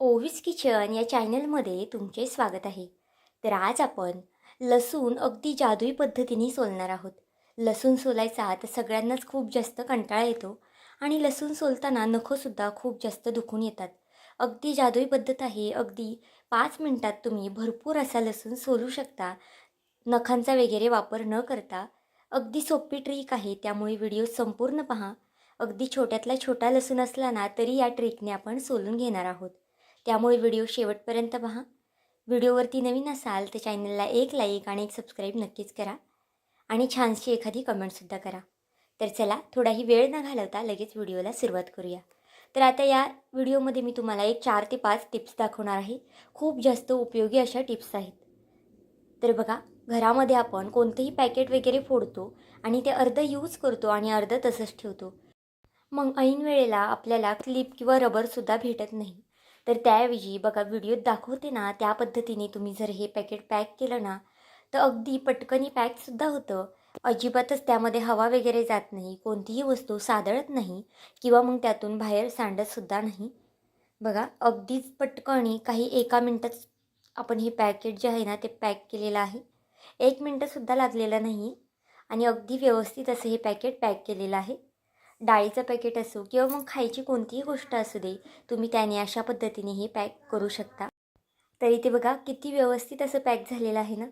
ओवीस kitchen या चॅनलमध्ये तुमचे स्वागत आहे. तर आज आपण लसूण अगदी जादुई पद्धतीने सोलणार आहोत. लसूण सोलायचा तर सगळ्यांनाच खूप जास्त कंटाळा येतो आणि लसूण सोलताना नखंसुद्धा खूप जास्त दुखून येतात. अगदी जादुई पद्धत आहे. अगदी 5 मिनिटात तुम्ही भरपूर असा लसूण सोलू शकता, नखांचा वगैरे वापर न करता. अगदी सोपी ट्रिक आहे, त्यामुळे व्हिडिओ संपूर्ण पहा. अगदी छोट्यातला छोटा लसूण असला ना तरी या ट्रिकने आपण सोलून घेणार आहोत. त्यामुळे व्हिडिओ शेवटपर्यंत पहा. व्हिडिओवरती नवीन असाल तर चॅनलला एक लाईक आणि एक सबस्क्राईब नक्कीच करा आणि छानशी एखादी कमेंटसुद्धा करा. तर चला, थोडाही वेळ न घालवता लगेच व्हिडिओला सुरुवात करूया. तर आता या व्हिडिओमध्ये मी तुम्हाला एक 4 ते 5 टिप्स दाखवणार आहे. खूप जास्त उपयोगी अशा टिप्स आहेत. तर बघा, घरामध्ये आपण कोणतंही पॅकेट वगैरे फोडतो आणि ते अर्धं यूज करतो आणि अर्धं तसंच ठेवतो. मग ऐन वेळेला आपल्याला क्लिप किंवा रबरसुद्धा भेटत नाही. तर त्याऐवजी बघा, व्हिडिओत दाखवते ना त्या पद्धतीने तुम्ही जर हे पॅकेट पॅक केलं ना तर अगदी पटकनी पॅकसुद्धा होतं. अजिबातच त्यामध्ये हवा वगैरे जात नाही, कोणतीही वस्तू सादळत नाही किंवा मग त्यातून बाहेर सांडतसुद्धा नाही. बघा, अगदीच पटकनी काही एका मिनटात आपण हे पॅकेट जे आहे ना ते पॅक केलेलं आहे. 1 मिनटंसुद्धा लागलेलं नाही आणि अगदी व्यवस्थित असं हे पॅकेट पॅक केलेलं आहे. डाळीचं पॅकेट असो किंवा मग खायची कोणतीही गोष्ट असू दे, तुम्ही त्याने अशा पद्धतीने हे पॅक करू शकता. तरी ते बघा किती व्यवस्थित असं पॅक झालेलं आहे ना.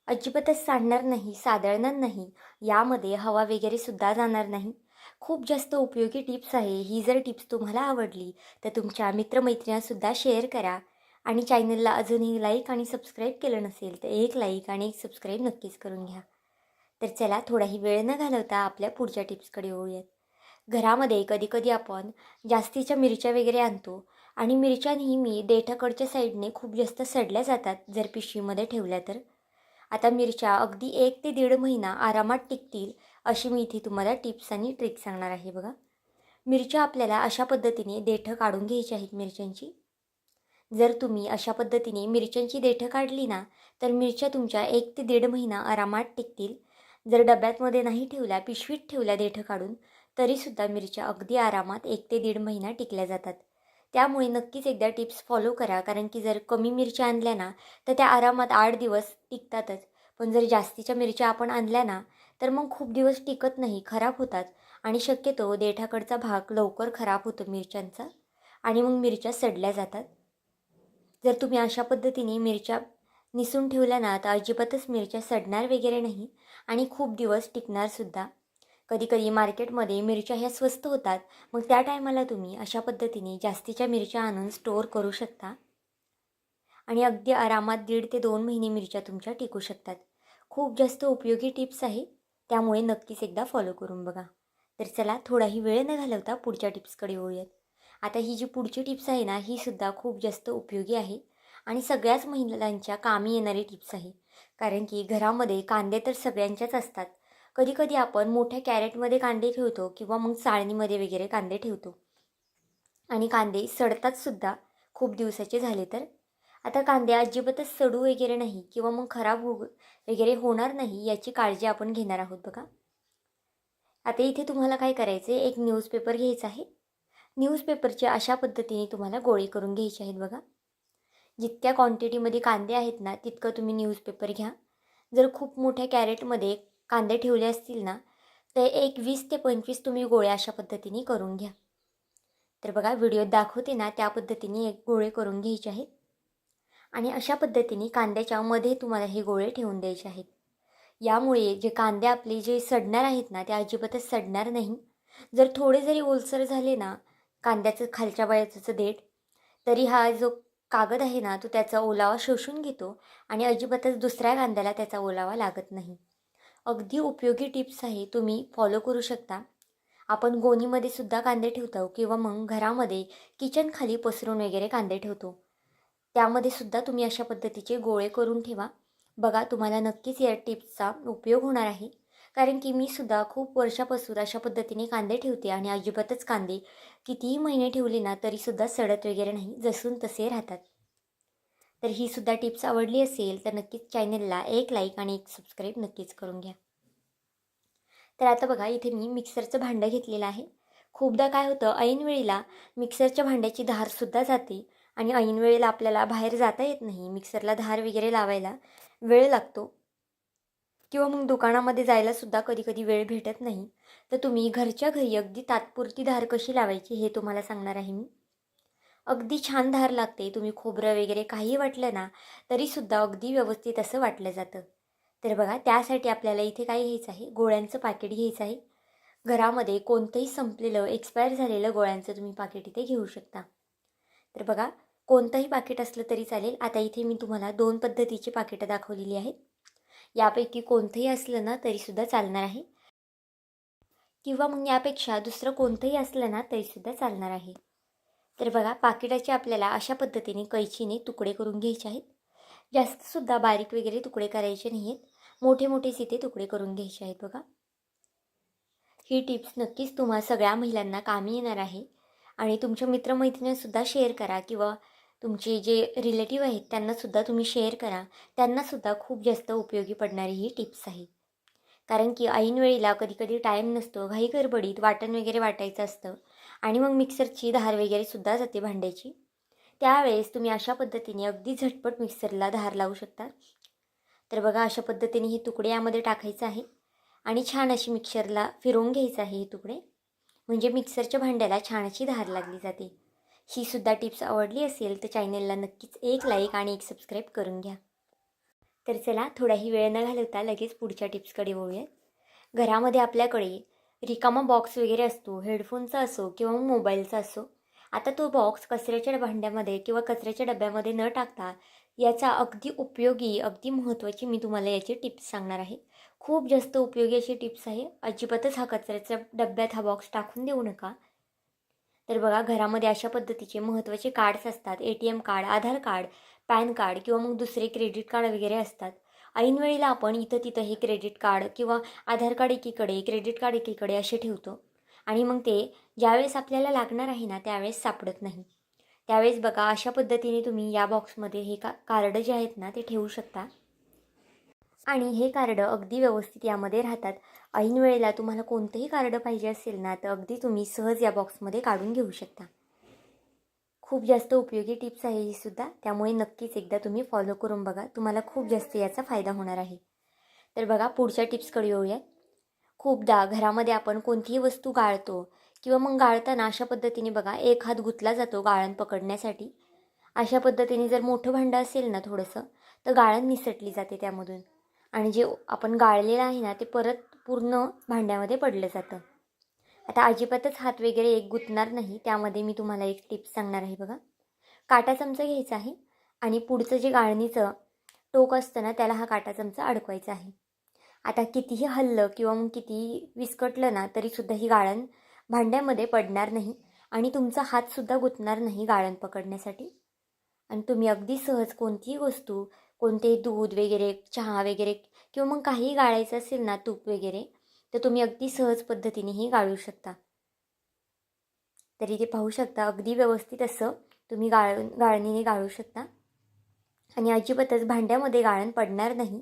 अजिबातच सांडणार नाही, सादळणार नाही, यामध्ये हवा वगैरे सुद्धा जाणार नाही. खूप जास्त उपयोगी टिप्स आहे. ही जर टिप्स तुम्हाला आवडली तर तुमच्या मित्रमैत्रिणींसुद्धा शेअर करा आणि चॅनलला अजूनही लाईक आणि सबस्क्राईब केलं नसेल तर एक लाईक आणि एक सबस्क्राईब नक्कीच करून घ्या. तर चला, थोडाही वेळ न घालवता आपल्या पुढच्या टिप्सकडे येऊयात. घरामध्ये कधी-कधी आपण जास्तीच्या मिरच्या वगैरे आणतो आणि मिरच्या नेहमी देठाकडच्या साईडने खूप जास्त सडल्या जातात जर पिशवीमध्ये ठेवल्या तर. आता मिरच्या अगदी 1 ते 1.5 महिना आरामात टिकतील अशी मी इथे तुम्हाला टिप्स आणि ट्रिक्स सांगणार आहे बघा. मिरच्या आपल्याला अशा पद्धतीने देठं काढून घ्यायची आहेत मिरच्यांची. जर तुम्ही अशा पद्धतीने मिरच्यांची देठं काढली ना तर मिरच्या तुमच्या 1 ते 1.5 महिना आरामात टिकतील. जर डब्यातमध्ये नाही ठेवल्या, पिशवीत ठेवल्या देठं काढून, तरीसुद्धा मिरच्या अगदी आरामात 1 ते 1.5 महिना टिकल्या जातात. त्यामुळे नक्कीच एकदा टिप्स फॉलो करा, कारण की जर कमी मिरच्या आणल्या ना तर त्या आरामात 8 दिवस टिकतातच. पण जर जास्तीच्या मिरच्या आपण आणल्या ना तर मग खूप दिवस टिकत नाही, खराब होतात आणि शक्यतो देठाकडचा भाग लवकर खराब होतो मिरच्यांचा आणि मग मिरच्या सडल्या जातात. जर तुम्ही अशा पद्धतीने मिरच्या निसून ठेवल्या ना तर अजिबातच मिरच्या सडणार वगैरे नाही आणि खूप दिवस टिकणारसुद्धा. कधीकधी मार्केटमध्ये मिरच्या ह्या स्वस्त होतात, मग त्या टायमाला तुम्ही अशा पद्धतीने जास्तीच्या मिरच्या आणून स्टोअर करू शकता आणि अगदी आरामात 1.5 ते 2 महिने मिरच्या तुमच्या टिकू शकतात. खूप जास्त उपयोगी टिप्स आहे, त्यामुळे नक्कीच एकदा फॉलो करून बघा. तर चला, थोडाही वेळ न घालवता पुढच्या टिप्सकडे येऊयात. आता ही जी पुढची टिप्स आहे ना ही सुद्धा खूप जास्त उपयोगी आहे आणि सगळ्याच महिलांच्या कामी येणारी टिप्स आहे. कारण की घरामध्ये कांदे तर सगळ्यांच्याच असतात. कधीकधी आपण मोठ्या कॅरेटमध्ये कांदे ठेवतो किंवा मग चाळणीमध्ये वगैरे कांदे ठेवतो आणि कांदे सडतातसुद्धा खूप दिवसाचे झाले तर. आता कांदे अजिबातच सडू वगैरे नाही किंवा मग खराब वगैरे होणार नाही याची काळजी आपण घेणार आहोत बघा. आता इथे तुम्हाला काय करायचं आहे, एक न्यूजपेपर घ्यायचा आहे. न्यूजपेपरच्या अशा पद्धतीने तुम्हाला गोळे करून घ्यायचे आहेत बघा. जितक्या क्वांटिटीमध्ये कांदे आहेत ना तितकं तुम्ही न्यूजपेपर घ्या. जर खूप मोठ्या कॅरेटमध्ये कांदे ठेवले असतील ना तर एक 20 ते 25 तुम्ही गोळे अशा पद्धतीने करून घ्या. तर बघा, व्हिडिओत दाखवते ना त्या पद्धतीने एक गोळे करून घ्यायचे आहेत आणि अशा पद्धतीने कांद्याच्या मध्ये तुम्हाला हे गोळे ठेवून द्यायचे आहेत. यामुळे जे कांदे आपले जे सडणार आहेत ना ते अजिबातच सडणार नाही. जर थोडे जरी ओलसर झाले ना कांद्याचं खालच्या बाजूचं देठ, तरी हा जो कागद आहे ना तो त्याचा ओलावा शोषून घेतो आणि अजिबातच दुसऱ्या कांद्याला त्याचा ओलावा लागत नाही. अगदी उपयोगी टिप्स आहे, तुम्ही फॉलो करू शकता. आपण गोणीमध्ये सुद्धा कांदे ठेवतो किंवा मग घरामध्ये किचन खाली पसरून वगैरे कांदे ठेवतो. त्यामध्ये सुद्धा तुम्ही अशा पद्धतीचे गोळे करून ठेवा. बघा, तुम्हाला नक्कीच या टिप्सचा उपयोग होणार आहे. कारण की मी सुद्धा खूप वर्षापासून अशा पद्धतीने कांदे ठेवते आणि अजिबातच कांदे कितीही महिने ठेवले ना तरीसुद्धा सडत वगैरे नाही, जसून तसे राहतात. तर ही सुद्धा टिप्स आवडली असेल तर नक्कीच चॅनलला एक लाईक आणि एक सबस्क्राईब नक्कीच करून घ्या. तर आता बघा, इथे मी मिक्सरचं भांडं घेतलेलं आहे. खूपदा काय होतं, ऐन वेळेला मिक्सरच्या भांड्याची धारसुद्धा जाते आणि ऐन वेळेला आपल्याला बाहेर जाता येत नाही, मिक्सरला धार वगैरे लावायला वेळ लागतो किंवा मग दुकानामध्ये जायलासुद्धा कधी कधी वेळ भेटत नाही, तर तुम्ही घरच्या घरी अगदी तात्पुरती धार कशी लावायची हे तुम्हाला सांगणार आहे मी. अगदी छान धार लागते. तुम्ही खोबरं वगैरे काही वाटलं ना तरीसुद्धा अगदी व्यवस्थित असं वाटलं जातं. तर बघा, त्यासाठी आपल्याला इथे काय घ्यायचं आहे, गोळ्यांचं पाकिट घ्यायचं आहे. घरामध्ये कोणतंही संपलेलं एक्सपायर झालेलं गोळ्यांचं तुम्ही पाकिट इथे घेऊ शकता. तर बघा, कोणतंही पाकिट असलं तरी चालेल. आता इथे मी तुम्हाला 2 पद्धतीची पाकिटं दाखवलेली आहेत. यापैकी कोणतंही असलं ना तरीसुद्धा चालणार आहे किंवा मग यापेक्षा दुसरं कोणतंही असलं ना तरीसुद्धा चालणार आहे. तर बघा, पाकिटाचे आपल्याला अशा पद्धतीने कैचीने तुकडे करून घ्यायचे आहेत. जास्तसुद्धा बारीक वगैरे तुकडे करायचे नाही आहेत, मोठे मोठेच इथे तुकडे करून घ्यायचे आहेत. बघा, ही टिप्स नक्कीच तुम्हा सगळ्या महिलांना कामी येणार आहे आणि तुमच्या मित्रमैत्रिणींसुद्धा शेअर करा किंवा तुमचे जे रिलेटिव्ह आहेत त्यांनासुद्धा तुम्ही शेअर करा. त्यांनासुद्धा खूप जास्त उपयोगी पडणारी ही टिप्स आहे. कारण की ऐन वेळेला कधीकधी टाईम नसतो, घाई गडबडीत वाटण वगैरे वाटायचं असतं आणि मग मिक्सरची धार वगैरेसुद्धा जाते भांड्याची. त्यावेळेस तुम्ही अशा पद्धतीने अगदी झटपट मिक्सरला धार लावू शकता. तर बघा, अशा पद्धतीने हे तुकडे यामध्ये टाकायचं आहे आणि छान अशी मिक्सरला फिरवून घ्यायचं आहे हे तुकडे, म्हणजे मिक्सरच्या भांड्याला छान अशी धार लागली जाते. ही सुद्धा टिप्स आवडली असेल तर चॅनलला नक्कीच एक लाईक आणि एक सबस्क्राईब करून घ्या. तर चला, थोडाही वेळ न घालवता लगेच पुढच्या टिप्सकडे वळूयात. घरामध्ये आपल्याकडे रिकामा बॉक्स वगैरे असतो, हेडफोनचा असो किंवा मोबाईलचा असो. आता तो बॉक्स कचऱ्याच्या भांड्यामध्ये किंवा कचऱ्याच्या डब्यामध्ये न टाकता याचा अगदी उपयोगी, अगदी महत्त्वाची मी तुम्हाला याची टिप्स सांगणार आहे. खूप जास्त उपयोगी अशी टिप्स आहे. अजिबातच हा कचऱ्याच्या डब्यात हा बॉक्स टाकून देऊ नका. तर बघा, घरामध्ये अशा पद्धतीचे महत्त्वाचे कार्ड्स असतात. ATM कार्ड, आधार कार्ड, पॅन कार्ड किंवा मग दुसरे क्रेडिट कार्ड वगैरे असतात. ऐन वेळेला आपण इथं तिथं हे क्रेडिट कार्ड किंवा आधार कार्ड एकीकडे, क्रेडिट कार्ड एकीकडे असे ठेवतो आणि मग ते ज्यावेळेस आपल्याला लागणार आहे ना त्यावेळेस सापडत नाही. त्यावेळेस बघा, अशा पद्धतीने तुम्ही या बॉक्समध्ये हे कार्ड जे आहेत ना ते ठेवू शकता आणि हे कार्ड अगदी व्यवस्थित यामध्ये राहतात. ऐन वेळेला तुम्हाला कोणतंही कार्ड पाहिजे असेल ना तर अगदी तुम्ही सहज या बॉक्समध्ये काढून घेऊ शकता. खूप जास्त उपयोगी टिप्स आहे ही सुद्धा, त्यामुळे नक्कीच एकदा तुम्ही फॉलो करून बघा. तुम्हाला खूप जास्त याचा फायदा होणार आहे. तर बघा, पुढच्या टिप्सकडे येऊया. खूपदा घरामध्ये आपण कोणतीही वस्तू गाळतो किंवा मग गाळताना अशा पद्धतीने बघा, एक हात गुंतला जातो गाळण पकडण्यासाठी. अशा पद्धतीने जर मोठं भांडं असेल ना थोडंसं, तर गाळण निसटली जाते त्यामधून आणि जे आपण गाळलेलं आहे ना ते परत पूर्ण भांड्यामध्ये पडलं जातं. आता अजिबातच हात वगैरे एक गुंतणार नाही, त्यामध्ये मी तुम्हाला एक टिप्स सांगणार आहे. बघा, काटा चमचा घ्यायचा आहे आणि पुढचं जे गाळणीचं टोक असतं ना त्याला हा काटा चमचा अडकवायचा आहे. आता कितीही हललं किंवा मग कितीही विस्कटलं ना तरीसुद्धा ही गाळण भांड्यामध्ये पडणार नाही आणि तुमचा हातसुद्धा गुंतणार नाही गाळण पकडण्यासाठी. आणि तुम्ही अगदी सहज कोणतीही वस्तू, कोणतेही दूध वगैरे, चहा वगैरे किंवा मग काहीही गाळायचं असेल ना, तूप वगैरे, तर तुम्ही अगदी सहज पद्धतीनेही गाळू शकता. तर इथे पाहू शकता, अगदी व्यवस्थित असं तुम्ही गाळणीने गाळू शकता आणि अजिबातच भांड्यामध्ये गाळण पडणार नाही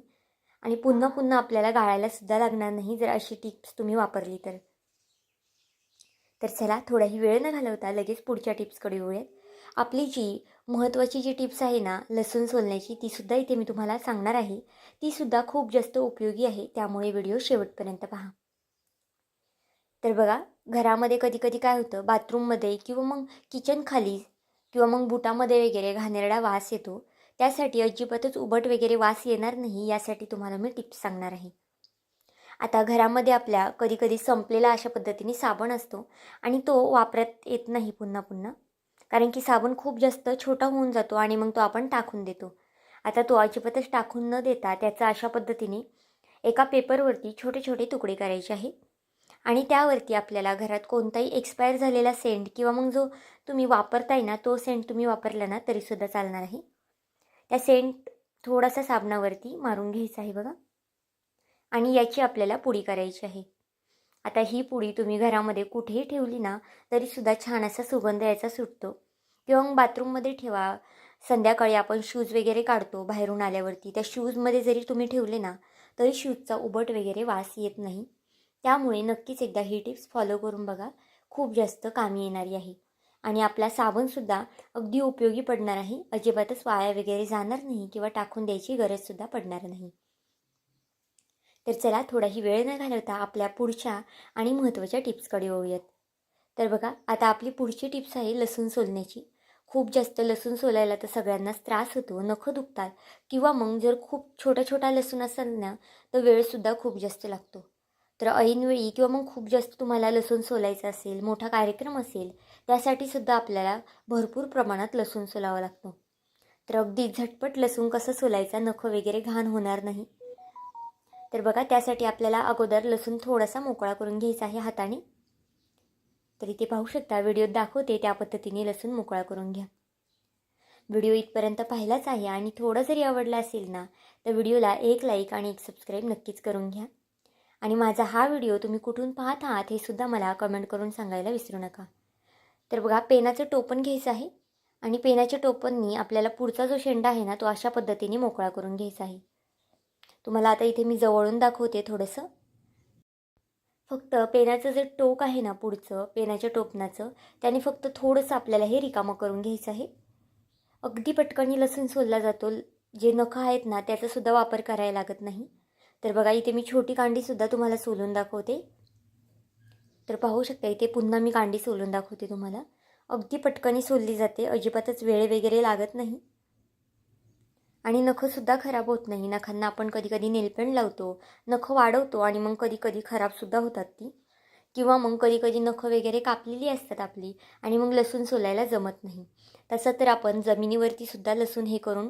आणि पुन्हा पुन्हा आपल्याला गाळायलासुद्धा लागणार नाही जर अशी टिप्स तुम्ही वापरली तर. तर चला, थोडाही वेळ न घालवता लगेच पुढच्या टिप्सकडे येऊयात. आपली जी महत्त्वाची जी टिप्स आहे ना लसूण सोलण्याची, तीसुद्धा इथे मी तुम्हाला सांगणार आहे. तीसुद्धा खूप जास्त उपयोगी आहे, त्यामुळे व्हिडिओ शेवटपर्यंत पहा. तर बघा, घरामध्ये कधी कधी काय होतं, बाथरूममध्ये किंवा मग किचन खाली किंवा मग बुटामध्ये वगैरे घाणेरडा वास येतो. त्यासाठी अजिबातच उबट वगैरे वास येणार नाही यासाठी तुम्हाला मी टिप्स सांगणार आहे. आता घरामध्ये आपल्या कधी कधी संपलेला अशा पद्धतीने साबण असतो आणि तो वापरत येत नाही पुन्हा पुन्हा, कारण की साबण खूप जास्त छोटा होऊन जातो आणि मग तो आपण टाकून देतो. आता तो अजिबातच टाकून न देता त्याचा अशा पद्धतीने एका पेपरवरती छोटे छोटे तुकडे करायचे आहे आणि त्यावरती आपल्याला घरात कोणताही एक्सपायर झालेला सेंट किंवा मग जो तुम्ही वापरताय ना तो सेंट तुम्ही वापरला ना तरीसुद्धा चालणार आहे. त्या सेंट थोडासा साबणावरती मारून घ्यायचा आहे बघा आणि याची आपल्याला पुडी करायची आहे. आता ही पुडी तुम्ही घरामध्ये कुठेही ठेवली ना तरीसुद्धा छान असा सुगंध याचा सुटतो किंवा मग बाथरूममध्ये ठेवा. संध्याकाळी आपण शूज वगैरे काढतो बाहेरून आल्यावरती, त्या शूजमध्ये जरी तुम्ही ठेवले ना तरी शूजचा उबट वगैरे वास येत नाही. त्यामुळे नक्कीच एकदा ही टिप्स फॉलो करून बघा, खूप जास्त कामी येणारी आहे. आणि आपला साबणसुद्धा अगदी उपयोगी पडणार आहे. अजिबातच वाया वगैरे जाणार नाही किंवा टाकून द्यायची गरजसुद्धा पडणार नाही. तर चला थोडाही वेळ न घालवता आपल्या पुढच्या आणि महत्त्वाच्या टिप्सकडे येऊयात. तर बघा आता आपली पुढची टिप्स आहे लसूण सोलण्याची. खूप जास्त लसूण सोलायला तर सगळ्यांनाच त्रास होतो, नखं दुखतात किंवा मग जर खूप छोटा छोटा लसूण असेल ना तर वेळसुद्धा खूप जास्त लागतो. तर ऐनवेळी किंवा मग खूप जास्त तुम्हाला लसूण सोलायचं असेल, मोठा कार्यक्रम असेल, त्यासाठी सुद्धा आपल्याला भरपूर प्रमाणात लसूण सोलावा लागतो. तर अगदी झटपट लसूण कसं सोलायचा, नखं वगैरे घाण होणार नाही. तर बघा त्यासाठी आपल्याला अगोदर लसूण थोडासा मोकळा करून घ्यायचा आहे हाताने. तर इथे पाहू शकता व्हिडिओत दाखवते त्या पद्धतीने लसूण मोकळा करून घ्या. व्हिडिओ इथपर्यंत पाहिलाच आहे आणि थोडं जरी आवडला असेल ना तर व्हिडिओला एक लाईक आणि एक सबस्क्राईब नक्कीच करून घ्या. आणि माझा हा व्हिडिओ तुम्ही कुठून पाहत आहात हे सुद्धा मला कमेंट करून सांगायला विसरू नका. तर बघा पेनाचं टोपण घ्यायचं आहे आणि पेनाच्या टोपणनी आपल्याला पुढचा जो शेंडा आहे ना तो अशा पद्धतीने मोकळा करून घ्यायचा आहे. तुम्हाला आता इथे मी जवळून दाखवते थोडंसं. फक्त पेनाचं जे टोक आहे ना पुढचं पेनाच्या टोपणाचं, त्याने फक्त थोडंसं आपल्याला हे रिकामं करून घ्यायचं आहे. अगदी पटकनी लसूण सोलला जातो. जे नखं आहेत ना त्याचासुद्धा वापर करायला लागत नाही. तर बघा इथे मी छोटी कांडीसुद्धा तुम्हाला सोलून दाखवते. तर पाहू शकता इथे पुन्हा मी कांडी सोलून दाखवते तुम्हाला. अगदी पटकनी सोलली जाते, अजिबातच वेळ वगैरे लागत नाही आणि नखंसुद्धा खराब होत नाही. नखांना आपण कधी कधी नेलपेंट लावतो, नखं वाढवतो आणि मग कधी कधी खराबसुद्धा होतात ती. किंवा मग कधी कधी नखं वगैरे कापलेली असतात आपली आणि मग लसूण सोलायला जमत नाही. तसं तर आपण जमिनीवरती सुद्धा लसूण हे करून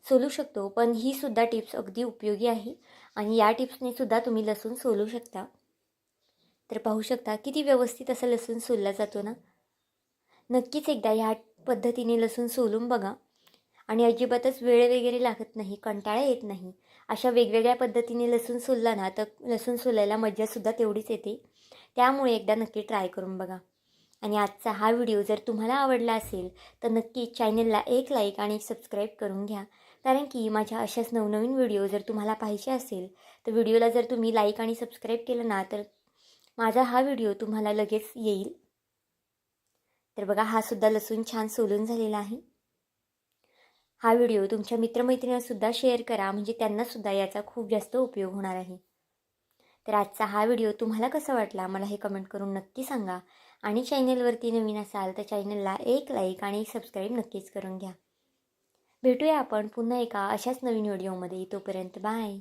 सोलू शकतो. पण ही सुद्धा टिप्स अगदी उपयोगी आहे आणि या टिप्सने सुद्धा तुम्ही लसूण सोलू शकता. तर पाहू शकता किती व्यवस्थित असं लसूण सोलला जातो ना. नक्कीच एकदा ह्या पद्धतीने लसूण सोलून बघा आणि अजिबातच वेळ वगैरे लागत नाही, कंटाळा येत नाही. अशा वेगवेगळ्या पद्धतीने लसूण सोलला ना तर लसूण सोलायला मज्जासुद्धा तेवढीच येते. त्यामुळे एकदा नक्की ट्राय करून बघा. आणि आजचा हा व्हिडिओ जर तुम्हाला आवडला असेल तर नक्की चॅनलला एक लाईक आणि एक सबस्क्राईब करून घ्या. कारण की माझ्या अशाच नवनवीन व्हिडिओ जर तुम्हाला पाहिजे असेल तर व्हिडिओला जर तुम्ही लाईक आणि सबस्क्राईब केलं ना तर माझा हा व्हिडिओ तुम्हाला लगेच येईल. तर बघा हा सुद्धा लसूण छान सोलून झालेला आहे. हा व्हिडिओ तुमच्या मित्रमैत्रिणींनासुद्धा शेअर करा, म्हणजे त्यांनासुद्धा याचा खूप जास्त उपयोग होणार आहे. तर आजचा हा व्हिडिओ तुम्हाला कसा वाटला मला हे कमेंट करून नक्की सांगा. आणि चॅनलवरती नवीन असाल तर चॅनलला एक लाईक आणि एक सबस्क्राईब नक्कीच करून घ्या. भेटूया आपण पुन्हा एका अशाच नवीन व्हिडिओमध्ये. तोपर्यंत बाय.